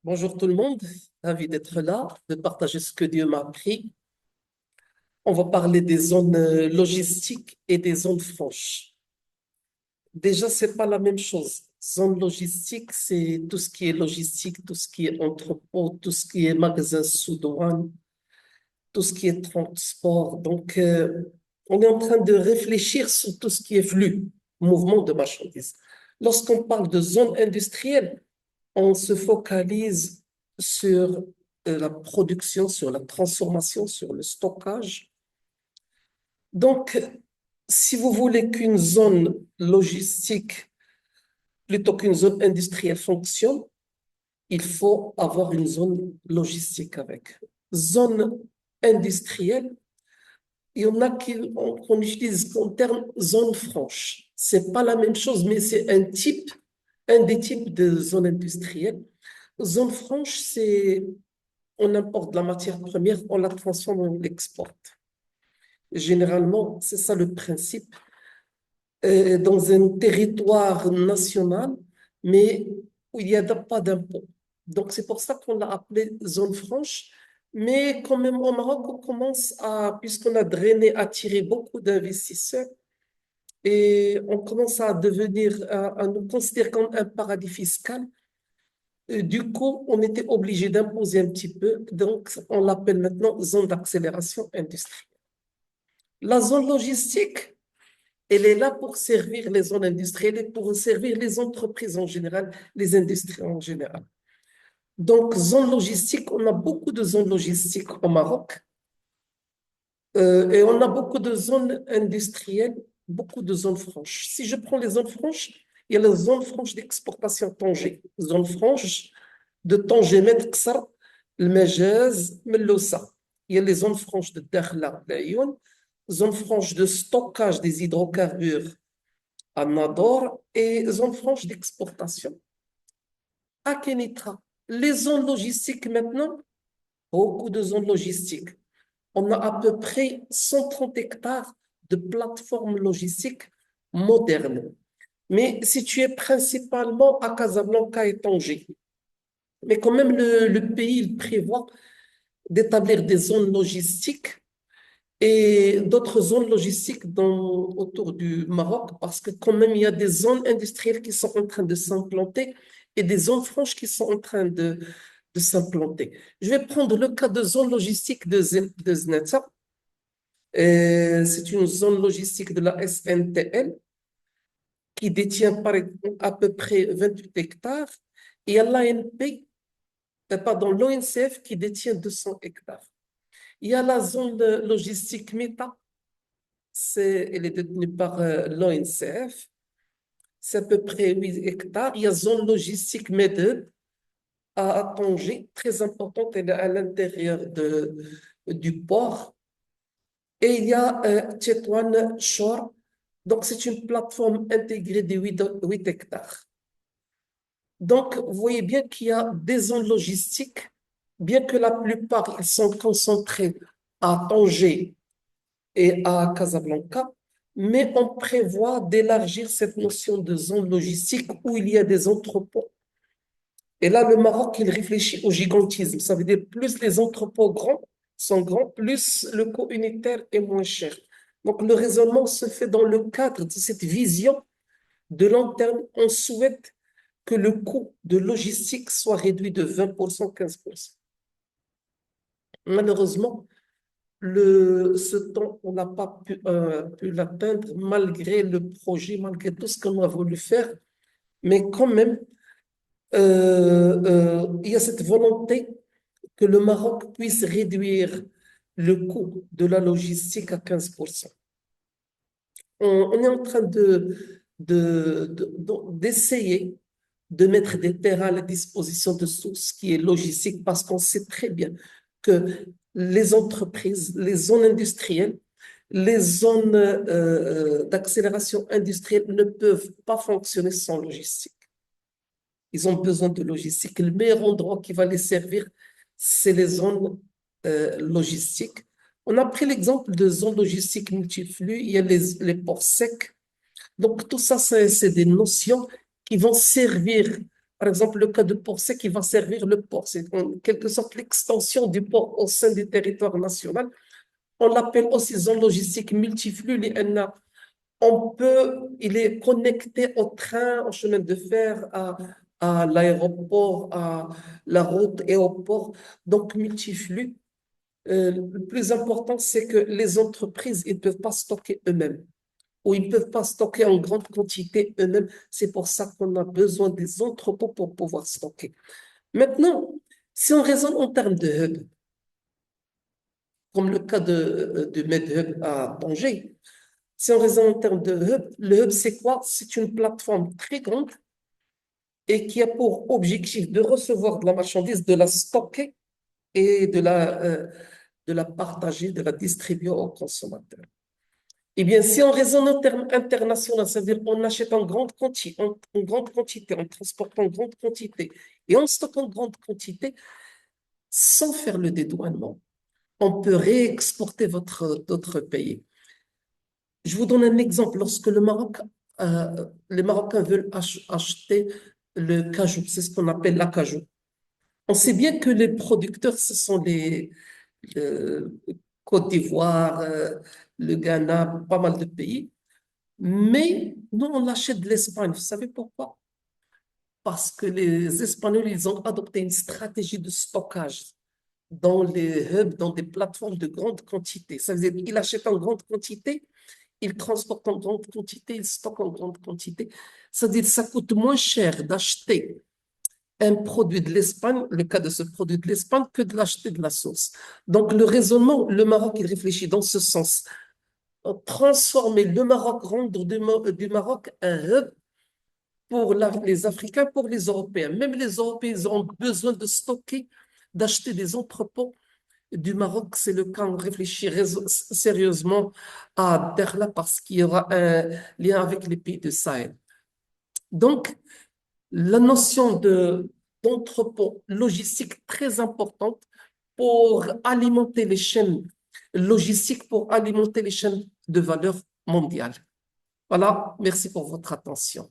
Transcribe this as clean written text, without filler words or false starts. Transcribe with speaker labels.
Speaker 1: Bonjour tout le monde, ravi d'être là, de partager ce que Dieu m'a appris. On va parler des zones logistiques et des zones franches. Déjà, c'est pas la même chose. Zone logistique, c'est tout ce qui est logistique, tout ce qui est entrepôt, tout ce qui est magasin sous douane, tout ce qui est transport. Donc, on est en train de réfléchir sur tout ce qui est flux, mouvement de marchandises. Lorsqu'on parle de zone industrielle, on se focalise sur la production, sur la transformation, sur le stockage. Donc, si vous voulez qu'une zone logistique plutôt qu'une zone industrielle fonctionne, il faut avoir une zone logistique avec. Zone industrielle, il y en a qu'on utilise comme terme zone franche. C'est pas la même chose, mais c'est un des types de zone industrielle. Zone franche, c'est on importe de la matière première, on la transforme, on l'exporte. Généralement, c'est ça le principe. Dans un territoire national, mais où il n'y a pas d'impôt. Donc, c'est pour ça qu'on l'a appelé zone franche. Mais quand même, au Maroc, on commence à, puisqu'on a drainé, attiré beaucoup d'investisseurs, et on commence à devenir, à nous considérer comme un paradis fiscal. Du coup, on était obligé d'imposer un petit peu, donc on l'appelle maintenant zone d'accélération industrielle. La zone logistique, elle est là pour servir les zones industrielles et pour servir les entreprises en général, les industries en général. Donc, zone logistique, on a beaucoup de zones logistiques au Maroc et on a beaucoup de zones industrielles, beaucoup de zones franches. Si je prends les zones franches, il y a la zone franche d'exportation Tanger, zone franche de Tanger, Medkssar, le Majaz, Meloussa. Il y a les zones franches de Dakhla, l'Ayoun, zone franche de stockage des hydrocarbures à Nador et zone franche d'exportation à Kenitra. Les zones logistiques maintenant, beaucoup de zones logistiques. On a à peu près 130 hectares de plateformes logistiques modernes, mais situées principalement à Casablanca et Tanger. Mais quand même, le pays il prévoit d'établir des zones logistiques et d'autres zones logistiques autour du Maroc, parce que quand même, il y a des zones industrielles qui sont en train de s'implanter et des zones franches qui sont en train de s'implanter. Je vais prendre le cas de zone logistique de Zneta. C'est une zone logistique de la SNTL qui détient par exemple à peu près 28 hectares. Et il y a l'ANP, pardon, l'ONCF qui détient 200 hectares. Il y a la zone logistique META, elle est détenue par l'ONCF, c'est à peu près 8 hectares. Il y a zone logistique MEDED à Tanger, très importante, elle est à l'intérieur du port. Et il y a Tétouan Shore, donc c'est une plateforme intégrée de 8 hectares. Donc, vous voyez bien qu'il y a des zones logistiques, bien que la plupart ils sont concentrés à Tanger et à Casablanca, mais on prévoit d'élargir cette notion de zone logistique où il y a des entrepôts. Et là, le Maroc, il réfléchit au gigantisme. Ça veut dire plus les entrepôts sont grands, plus le coût unitaire est moins cher. Donc, le raisonnement se fait dans le cadre de cette vision de long terme. On souhaite que le coût de logistique soit réduit de 20%, 15%. Malheureusement, ce temps, on n'a pas pu l'atteindre malgré le projet, malgré tout ce qu'on a voulu faire. Mais quand même, il y a cette volonté que le Maroc puisse réduire le coût de la logistique à 15%. On est en train d'essayer de mettre des terrains à la disposition de tout ce qui est logistique parce qu'on sait très bien que les entreprises, les zones industrielles, les zones d'accélération industrielle ne peuvent pas fonctionner sans logistique. Ils ont besoin de logistique. Le meilleur endroit qui va les servir, c'est les zones logistiques. On a pris l'exemple de zones logistiques multiflux. Il y a les ports secs. Donc, tout ça, c'est des notions qui vont servir Par exemple, le cas de Porcé qui va servir le port. C'est en quelque sorte l'extension du port au sein du territoire national. On l'appelle aussi zone logistique multiflux. Il est connecté au train, au chemin de fer, à l'aéroport, à la route et au port. Donc, multiflux. Le plus important, c'est que les entreprises, ils ne peuvent pas stocker eux-mêmes ou ils ne peuvent pas stocker en grande quantité eux-mêmes. C'est pour ça qu'on a besoin des entrepôts pour pouvoir stocker. Maintenant, si on raisonne en termes de hub, comme le cas de MedHub à Tanger, si on raisonne en termes de hub, le hub, c'est quoi? C'est une plateforme très grande et qui a pour objectif de recevoir de la marchandise, de la stocker et de la partager, de la distribuer aux consommateurs. Eh bien, si on raisonne en termes internationaux, ça veut dire qu'on achète en grande quantité, on transporte en grande quantité et on stocke en grande quantité sans faire le dédouanement. On peut réexporter d'autres pays. Je vous donne un exemple. Lorsque les Marocains veulent acheter le cajou, c'est ce qu'on appelle l'acajou. On sait bien que les producteurs, ce sont euh, Côte d'Ivoire, le Ghana, pas mal de pays. Mais nous, on achète de l'Espagne. Vous savez pourquoi? Parce que les Espagnols, ils ont adopté une stratégie de stockage dans les hubs, dans des plateformes de grande quantité. Ça veut dire qu'ils achètent en grande quantité, ils transportent en grande quantité, ils stockent en grande quantité. Ça veut dire que ça coûte moins cher d'acheter un produit de l'Espagne, le cas de ce produit de l'Espagne, que de l'acheter de la source. Donc, le raisonnement, le Maroc, il réfléchit dans ce sens. Transformer le Maroc, rendre du Maroc un hub pour les Africains, pour les Européens. Même les Européens, ils auront besoin de stocker, d'acheter des entrepôts du Maroc. C'est le cas, on réfléchit sérieusement à Dakhla parce qu'il y aura un lien avec les pays de Sahel. Donc, la notion d'entrepôt logistique très importante pour alimenter les chaînes logistiques, pour alimenter les chaînes de valeur mondiale. Voilà, merci pour votre attention.